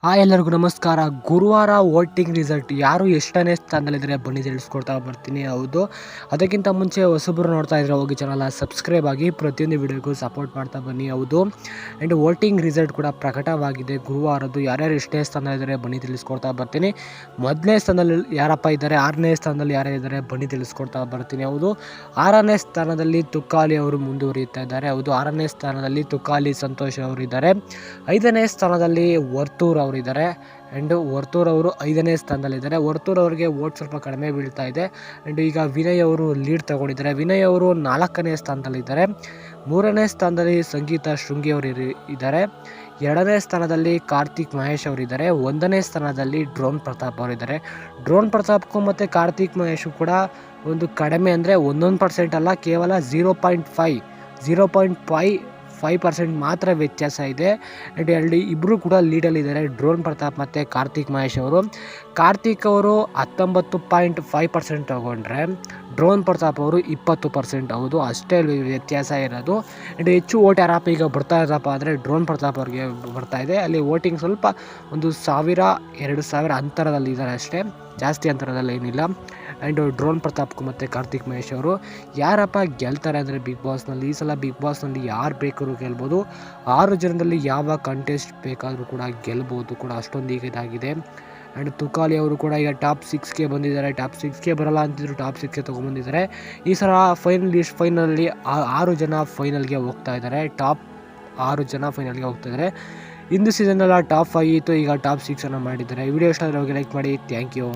ಎಲ್ಲರಿಗೂ ನಮಸ್ಕಾರ. ಗುರುವಾರ ವೋಟಿಂಗ್ ರಿಸಲ್ಟ್ ಯಾರು ಎಷ್ಟನೇ ಸ್ಥಾನದಲ್ಲಿದ್ದಾರೆ ಬನ್ನಿ ತಿಳಿಸ್ಕೊಡ್ತಾ ಬರ್ತೀನಿ. ಹೌದು, ಅದಕ್ಕಿಂತ ಮುಂಚೆ ಹೊಸಬ್ರು ನೋಡ್ತಾ ಇದ್ರೆ ಹೋಗಿ ಚಾನಲ್ ಸಬ್ಸ್ಕ್ರೈಬ್ ಆಗಿ ಪ್ರತಿಯೊಂದು ವಿಡಿಯೋಗೂ ಸಪೋರ್ಟ್ ಮಾಡ್ತಾ ಬನ್ನಿ. ಹೌದು, ಆ್ಯಂಡ್ ವೋಟಿಂಗ್ ರಿಸಲ್ಟ್ ಕೂಡ ಪ್ರಕಟವಾಗಿದೆ ಗುರುವಾರದ್ದು. ಯಾರ್ಯಾರು ಎಷ್ಟನೇ ಸ್ಥಾನದಲ್ಲಿದ್ದಾರೆ ಬನ್ನಿ ತಿಳಿಸ್ಕೊಡ್ತಾ ಬರ್ತೀನಿ. ಮೊದಲನೇ ಸ್ಥಾನದಲ್ಲಿ ಯಾರಪ್ಪ ಇದ್ದಾರೆ, 6ನೇ ಸ್ಥಾನದಲ್ಲಿ ಯಾರ್ಯಾರಿದ್ದಾರೆ ಬನ್ನಿ ತಿಳಿಸ್ಕೊಡ್ತಾ ಬರ್ತೀನಿ. ಹೌದು, 6ನೇ ಸ್ಥಾನದಲ್ಲಿ ತುಕಾಲಿ ಅವರು ಮುಂದುವರಿಯುತ್ತಾ ಇದ್ದಾರೆ. ಹೌದು, 6ನೇ ಸ್ಥಾನದಲ್ಲಿ ತುಕಾಲಿ ಸಂತೋಷ್ ಅವರು ಇದ್ದಾರೆ. 5ನೇ ಸ್ಥಾನದಲ್ಲಿ ವರ್ತೂರ್ ಅವರಿದ್ದಾರೆ. ಆ್ಯಂಡ್ ವರ್ತೂರ್ ಅವರು 5ನೇ ಸ್ಥಾನದಲ್ಲಿದ್ದಾರೆ. ವರ್ತೂರ್ ಅವರಿಗೆ ವೋಟ್ ಸ್ವಲ್ಪ ಕಡಿಮೆ ಬೀಳ್ತಾ ಇದೆ. ಆ್ಯಂಡ್ ಈಗ ವಿನಯ್ ಅವರು ಲೀಡ್ ತಗೊಂಡಿದ್ದಾರೆ. ವಿನಯ್ ಅವರು 4ನೇ ಸ್ಥಾನದಲ್ಲಿದ್ದಾರೆ. 3ನೇ ಸ್ಥಾನದಲ್ಲಿ ಸಂಗೀತ ಶೃಂಗಿ ಅವರು ಇದ್ದಾರೆ. 2ನೇ ಸ್ಥಾನದಲ್ಲಿ ಕಾರ್ತಿಕ್ ಮಹೇಶ್ ಅವರಿದ್ದಾರೆ. 1ನೇ ಸ್ಥಾನದಲ್ಲಿ ಡ್ರೋನ್ ಪ್ರತಾಪ್ ಅವರಿದ್ದಾರೆ. ಡ್ರೋನ್ ಪ್ರತಾಪ್ಗೂ ಮತ್ತು ಕಾರ್ತಿಕ್ ಮಹೇಶು ಕೂಡ ಒಂದು ಕಡಿಮೆ ಅಂದರೆ 1% ಅಲ್ಲ, ಕೇವಲ 0.5% ಮಾತ್ರ ವ್ಯತ್ಯಾಸ ಇದೆ. ಆ್ಯಂಡ್ ಇಬ್ಬರು ಕೂಡ ಲೀಡಲ್ಲಿದ್ದಾರೆ, ಡ್ರೋನ್ ಪ್ರತಾಪ್ ಮತ್ತು ಕಾರ್ತಿಕ್ ಮಹೇಶ್ ಅವರು. ಕಾರ್ತಿಕ್ ಅವರು 19.5% ತಗೊಂಡ್ರೆ ಡ್ರೋನ್ ಪ್ರತಾಪ್ ಅವರು 20%. ಹೌದು, ಅಷ್ಟೇ ವ್ಯತ್ಯಾಸ ಇರೋದು. ಆ್ಯಂಡ್ ಹೆಚ್ಚು ಓಟ್ ಯಾರಪ್ಪ ಈಗ ಬರ್ತಾ ಇದ್ದಪ್ಪ ಅಂದರೆ ಡ್ರೋನ್ ಪ್ರತಾಪ್ ಅವ್ರಿಗೆ ಬರ್ತಾ ಇದೆ. ಅಲ್ಲಿ ವೋಟಿಂಗ್ ಸ್ವಲ್ಪ 1,000-2,000 ಅಂತರದಲ್ಲಿದ್ದಾರೆ ಅಷ್ಟೇ, ಜಾಸ್ತಿ ಅಂತರದಲ್ಲಿ ಏನಿಲ್ಲ. ಆ್ಯಂಡ್ ಡ್ರೋನ್ ಪ್ರತಾಪ್ಗೂ ಮತ್ತು ಕಾರ್ತಿಕ್ ಮಹೇಶ್ ಅವರು ಯಾರಪ್ಪ ಗೆಲ್ತಾರೆ ಅಂದರೆ ಬಿಗ್ ಬಾಸ್ನಲ್ಲಿ ಈ ಸಲ ಬಿಗ್ ಬಾಸ್ನಲ್ಲಿ ಯಾರು ಬೇಕಾದ್ರೂ ಗೆಲ್ಬೋದು. 6 ಜನರಲ್ಲಿ ಯಾವ ಕಂಟೆಸ್ಟ್ ಬೇಕಾದರೂ ಕೂಡ ಗೆಲ್ಬೋದು ಕೂಡ, ಅಷ್ಟೊಂದು ಈಗ ಇದಾಗಿದೆ. ಆ್ಯಂಡ್ ತುಕಾಲಿ ಅವರು ಕೂಡ ಈಗ ಟಾಪ್ 6ಗೆ ಬಂದಿದ್ದಾರೆ. ಟಾಪ್ 6ಗೆ ಬರಲ್ಲ ಅಂತಿದ್ರು, ಟಾಪ್ 6ಗೆ ತೊಗೊಂಬಂದಿದ್ದಾರೆ. ಈ ಸಲ ಫೈನಲಲ್ಲಿ 6 ಜನ ಫೈನಲ್ಗೆ ಹೋಗ್ತಾ ಇದ್ದಾರೆ. ಟಾಪ್ 6 ಜನ ಫೈನಲ್ಗೆ ಹೋಗ್ತಾ ಇದ್ದಾರೆ. ಇಂದು ಸೀಸನ್ನೆಲ್ಲ ಟಾಪ್ 5 ಇತ್ತು, ಈಗ ಟಾಪ್ 6 ಮಾಡಿದ್ದಾರೆ. ವಿಡಿಯೋ ಇಷ್ಟ ಆದರೆ ಹೋಗಿ ಲೈಕ್ ಮಾಡಿ. Thank you.